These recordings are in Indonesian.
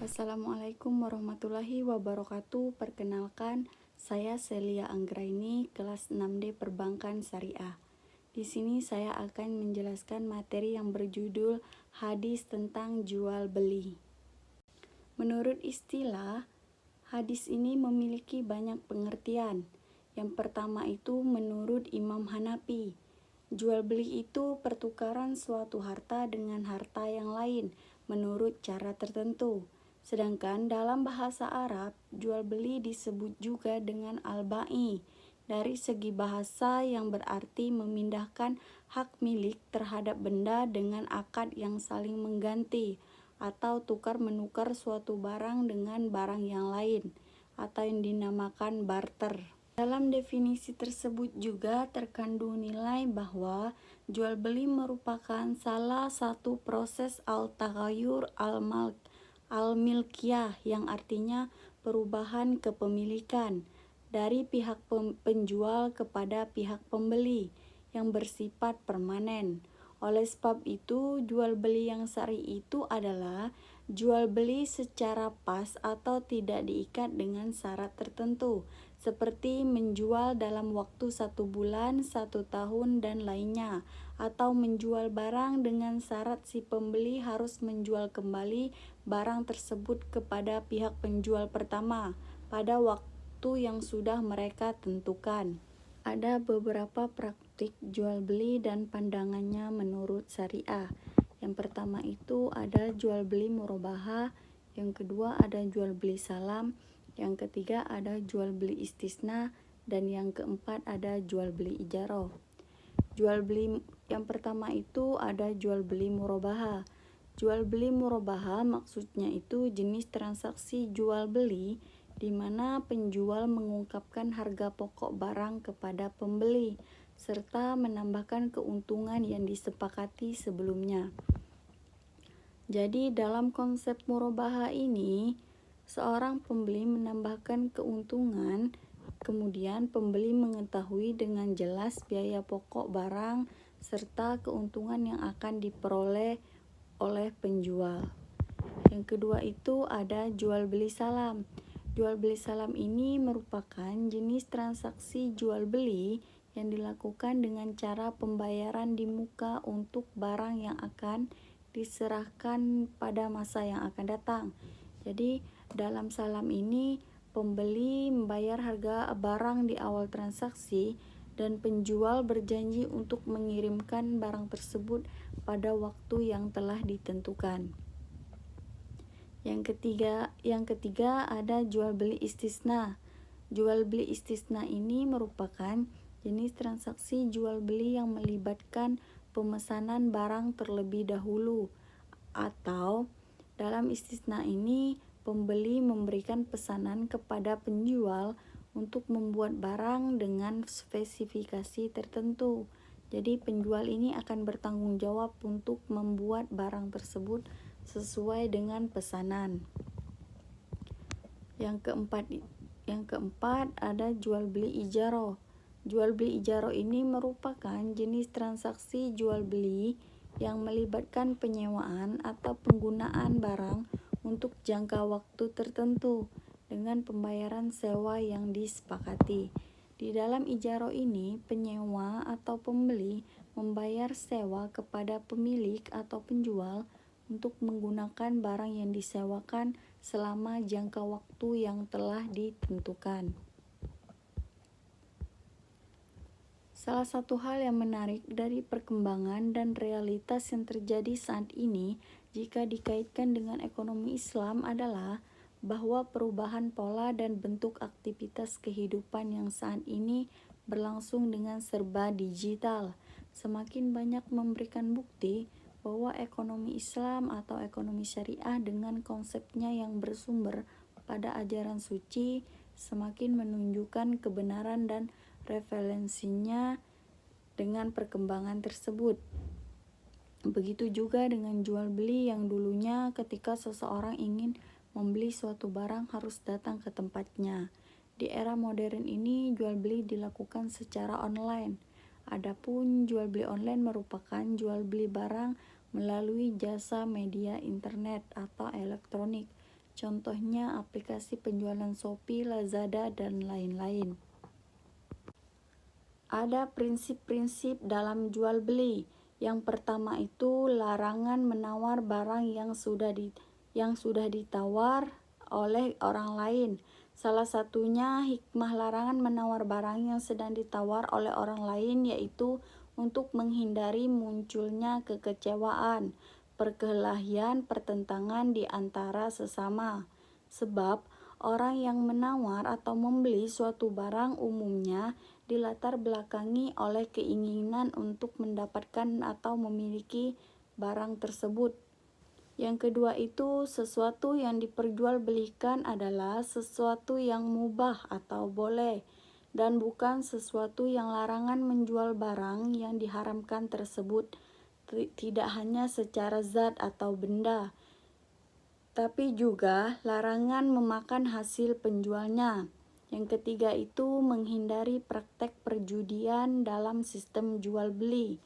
Assalamualaikum warahmatullahi wabarakatuh. Perkenalkan, saya Celia Anggraini, kelas 6D Perbankan Syariah. Di sini saya akan menjelaskan materi yang berjudul hadis tentang jual beli. Menurut istilah, hadis ini memiliki banyak pengertian. Yang pertama itu menurut Imam Hanafi, jual beli itu pertukaran suatu harta dengan harta yang lain menurut cara tertentu. Sedangkan dalam bahasa Arab, jual beli disebut juga dengan al-ba'i dari segi bahasa yang berarti memindahkan hak milik terhadap benda dengan akad yang saling mengganti atau tukar-menukar suatu barang dengan barang yang lain atau yang dinamakan barter. Dalam definisi tersebut juga terkandung nilai bahwa jual beli merupakan salah satu proses al-taghayyur al-milkiyah yang artinya perubahan kepemilikan dari pihak penjual kepada pihak pembeli yang bersifat permanen. Oleh sebab itu, jual beli yang syar'i itu adalah jual beli secara pas atau tidak diikat dengan syarat tertentu, seperti menjual dalam waktu 1 bulan, 1 tahun, dan lainnya, atau menjual barang dengan syarat si pembeli harus menjual kembali barang tersebut kepada pihak penjual pertama pada waktu yang sudah mereka tentukan. Ada beberapa praktik jual beli dan pandangannya menurut syariah. Yang pertama itu ada jual beli murabahah, yang kedua ada jual beli salam, yang ketiga ada jual beli istisna, dan yang keempat ada jual beli ijarah. Jual beli yang pertama itu ada jual beli murabahah. Jual beli murabahah maksudnya itu jenis transaksi jual beli di mana penjual mengungkapkan harga pokok barang kepada pembeli serta menambahkan keuntungan yang disepakati sebelumnya. Jadi dalam konsep murabahah ini, seorang pembeli menambahkan keuntungan, kemudian pembeli mengetahui dengan jelas biaya pokok barang serta keuntungan yang akan diperoleh oleh penjual. Yang kedua itu ada jual beli salam. Jual beli salam ini merupakan jenis transaksi jual beli yang dilakukan dengan cara pembayaran di muka untuk barang yang akan diserahkan pada masa yang akan datang. Jadi dalam salam ini pembeli membayar harga barang di awal transaksi dan penjual berjanji untuk mengirimkan barang tersebut pada waktu yang telah ditentukan. Yang ketiga ada jual beli istisna. Jual beli istisna ini merupakan jenis transaksi jual beli yang melibatkan pemesanan barang terlebih dahulu, atau dalam istisna ini pembeli memberikan pesanan kepada penjual untuk membuat barang dengan spesifikasi tertentu. Jadi penjual ini akan bertanggung jawab untuk membuat barang tersebut sesuai dengan pesanan. Yang keempat ada jual beli ijarah. Jual beli ijarah ini merupakan jenis transaksi jual beli yang melibatkan penyewaan atau penggunaan barang untuk jangka waktu tertentu dengan pembayaran sewa yang disepakati. Di dalam ijarah ini, penyewa atau pembeli membayar sewa kepada pemilik atau penjual untuk menggunakan barang yang disewakan selama jangka waktu yang telah ditentukan. Salah satu hal yang menarik dari perkembangan dan realitas yang terjadi saat ini jika dikaitkan dengan ekonomi Islam adalah bahwa perubahan pola dan bentuk aktivitas kehidupan yang saat ini berlangsung dengan serba digital semakin banyak memberikan bukti bahwa ekonomi Islam atau ekonomi syariah dengan konsepnya yang bersumber pada ajaran suci semakin menunjukkan kebenaran dan referensinya dengan perkembangan tersebut. Begitu juga dengan jual beli yang dulunya ketika seseorang ingin membeli suatu barang harus datang ke tempatnya. Di era modern ini jual beli dilakukan secara online. Adapun jual beli online merupakan jual beli barang melalui jasa media internet atau elektronik. Contohnya aplikasi penjualan Shopee, Lazada, dan lain-lain. Ada prinsip-prinsip dalam jual beli. Yang pertama itu larangan menawar barang yang sudah ditawar oleh orang lain. Salah satunya hikmah larangan menawar barang yang sedang ditawar oleh orang lain yaitu untuk menghindari munculnya kekecewaan, perkelahian, pertentangan di antara sesama. Sebab orang yang menawar atau membeli suatu barang umumnya dilatar belakangi oleh keinginan untuk mendapatkan atau memiliki barang tersebut. Yang kedua itu, sesuatu yang diperjualbelikan adalah sesuatu yang mubah atau boleh, dan bukan sesuatu yang larangan menjual barang yang diharamkan tersebut, tidak hanya secara zat atau benda, tapi juga larangan memakan hasil penjualnya. Yang ketiga itu menghindari praktek perjudian dalam sistem jual beli,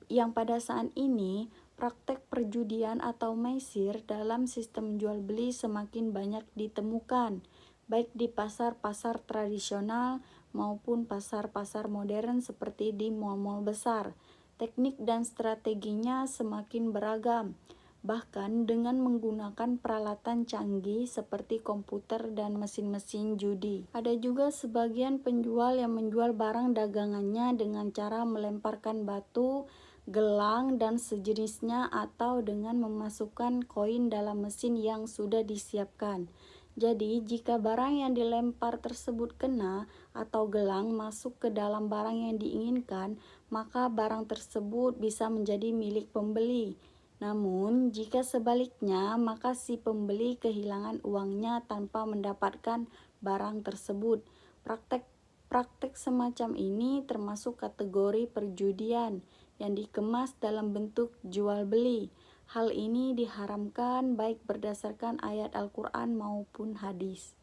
yang pada saat ini praktek perjudian atau maisir dalam sistem jual beli semakin banyak ditemukan, baik di pasar-pasar tradisional maupun pasar-pasar modern seperti di mal-mal besar. Teknik dan strateginya semakin beragam, bahkan dengan menggunakan peralatan canggih seperti komputer dan mesin-mesin judi. Ada juga sebagian penjual yang menjual barang dagangannya dengan cara melemparkan batu, gelang, dan sejenisnya atau dengan memasukkan koin dalam mesin yang sudah disiapkan. Jadi, jika barang yang dilempar tersebut kena atau gelang masuk ke dalam barang yang diinginkan, maka barang tersebut bisa menjadi milik pembeli. Namun, jika sebaliknya, maka si pembeli kehilangan uangnya tanpa mendapatkan barang tersebut. Praktek semacam ini termasuk kategori perjudian yang dikemas dalam bentuk jual beli. Hal ini diharamkan baik berdasarkan ayat Al-Quran maupun hadis.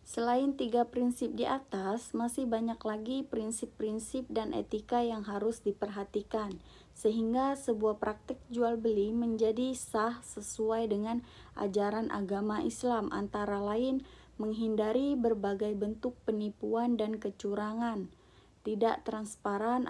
Selain 3 prinsip di atas, masih banyak lagi prinsip-prinsip dan etika yang harus diperhatikan, sehingga sebuah praktik jual beli menjadi sah sesuai dengan ajaran agama Islam, antara lain menghindari berbagai bentuk penipuan dan kecurangan, tidak transparan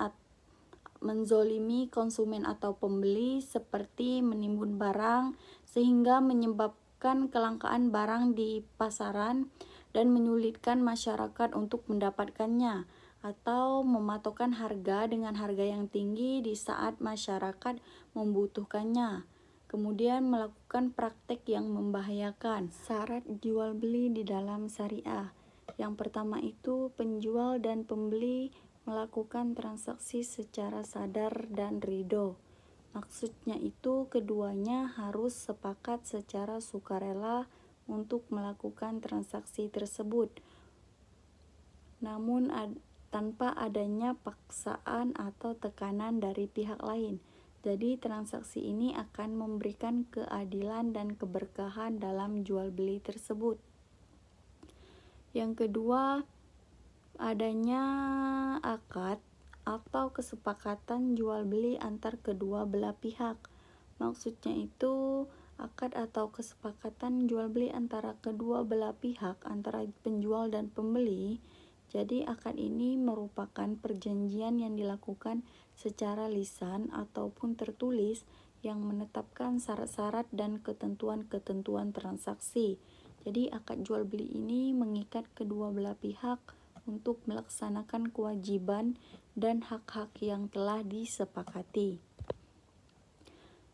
menzolimi konsumen atau pembeli seperti menimbun barang sehingga menyebabkan kelangkaan barang di pasaran dan menyulitkan masyarakat untuk mendapatkannya, atau mematokkan harga dengan harga yang tinggi di saat masyarakat membutuhkannya. Kemudian melakukan praktek yang membahayakan. Syarat jual beli di dalam syariah. Yang pertama itu penjual dan pembeli melakukan transaksi secara sadar dan ridho. Maksudnya itu keduanya harus sepakat secara sukarela untuk melakukan transaksi tersebut, namun tanpa adanya paksaan atau tekanan dari pihak lain. Jadi transaksi ini akan memberikan keadilan dan keberkahan dalam jual beli tersebut. Yang kedua, adanya akad atau kesepakatan jual beli antar kedua belah pihak. Maksudnya itu akad atau kesepakatan jual beli antara kedua belah pihak, antara penjual dan pembeli. Jadi akad ini merupakan perjanjian yang dilakukan secara lisan ataupun tertulis yang menetapkan syarat-syarat dan ketentuan-ketentuan transaksi. Jadi akad jual beli ini mengikat kedua belah pihak untuk melaksanakan kewajiban dan hak-hak yang telah disepakati.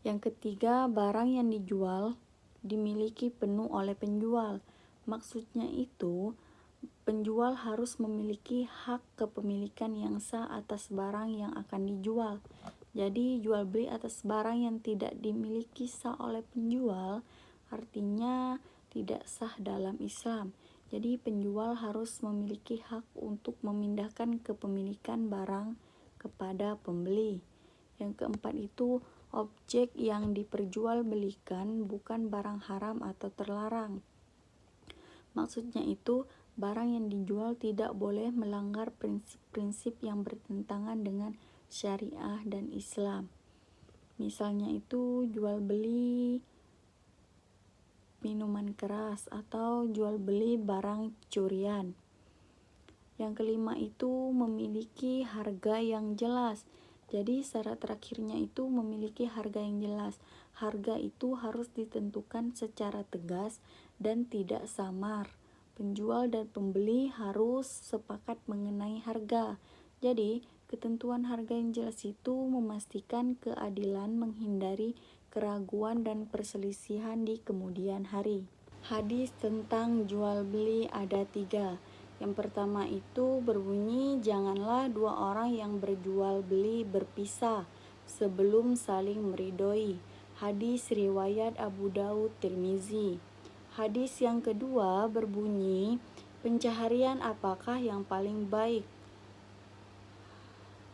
Yang ketiga, barang yang dijual dimiliki penuh oleh penjual. Maksudnya itu, penjual harus memiliki hak kepemilikan yang sah atas barang yang akan dijual. Jadi, jual beli atas barang yang tidak dimiliki sah oleh penjual artinya tidak sah dalam Islam. Jadi penjual harus memiliki hak untuk memindahkan kepemilikan barang kepada pembeli. Yang keempat itu, objek yang diperjualbelikan bukan barang haram atau terlarang. Maksudnya itu, barang yang dijual tidak boleh melanggar prinsip-prinsip yang bertentangan dengan syariah dan Islam. Misalnya itu jual beli minuman keras atau jual beli barang curian. Yang kelima itu memiliki harga yang jelas. Jadi syarat terakhirnya itu memiliki harga yang jelas. Harga itu harus ditentukan secara tegas dan tidak samar. Penjual dan pembeli harus sepakat mengenai harga. Jadi, ketentuan harga yang jelas itu memastikan keadilan, menghindari keraguan dan perselisihan di kemudian hari. Hadis tentang jual beli ada 3. Yang pertama itu berbunyi, janganlah dua orang yang berjual beli berpisah sebelum saling meridhoi. Hadis riwayat Abu Daud Tirmizi. Hadis yang kedua berbunyi, pencaharian apakah yang paling baik?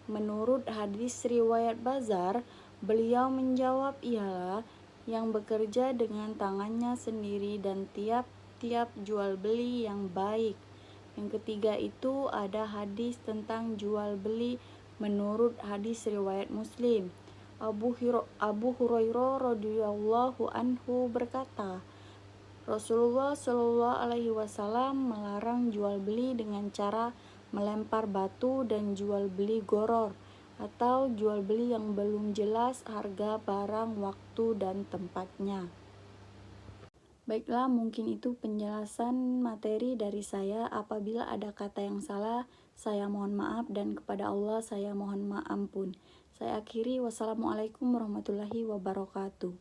Menurut hadis riwayat Bazar, beliau menjawab, ialah yang bekerja dengan tangannya sendiri dan tiap-tiap jual beli yang baik. Yang ketiga itu ada hadis tentang jual beli menurut hadis riwayat Muslim. Abu Hurairah radhiyallahu anhu berkata, Rasulullah Shallallahu alaihi wasallam melarang jual beli dengan cara melempar batu dan jual beli goror atau jual beli yang belum jelas harga barang, waktu dan tempatnya. Baiklah, mungkin itu penjelasan materi dari saya. Apabila ada kata yang salah, saya mohon maaf, dan kepada Allah saya mohon ampun. Saya akhiri, wassalamualaikum warahmatullahi wabarakatuh.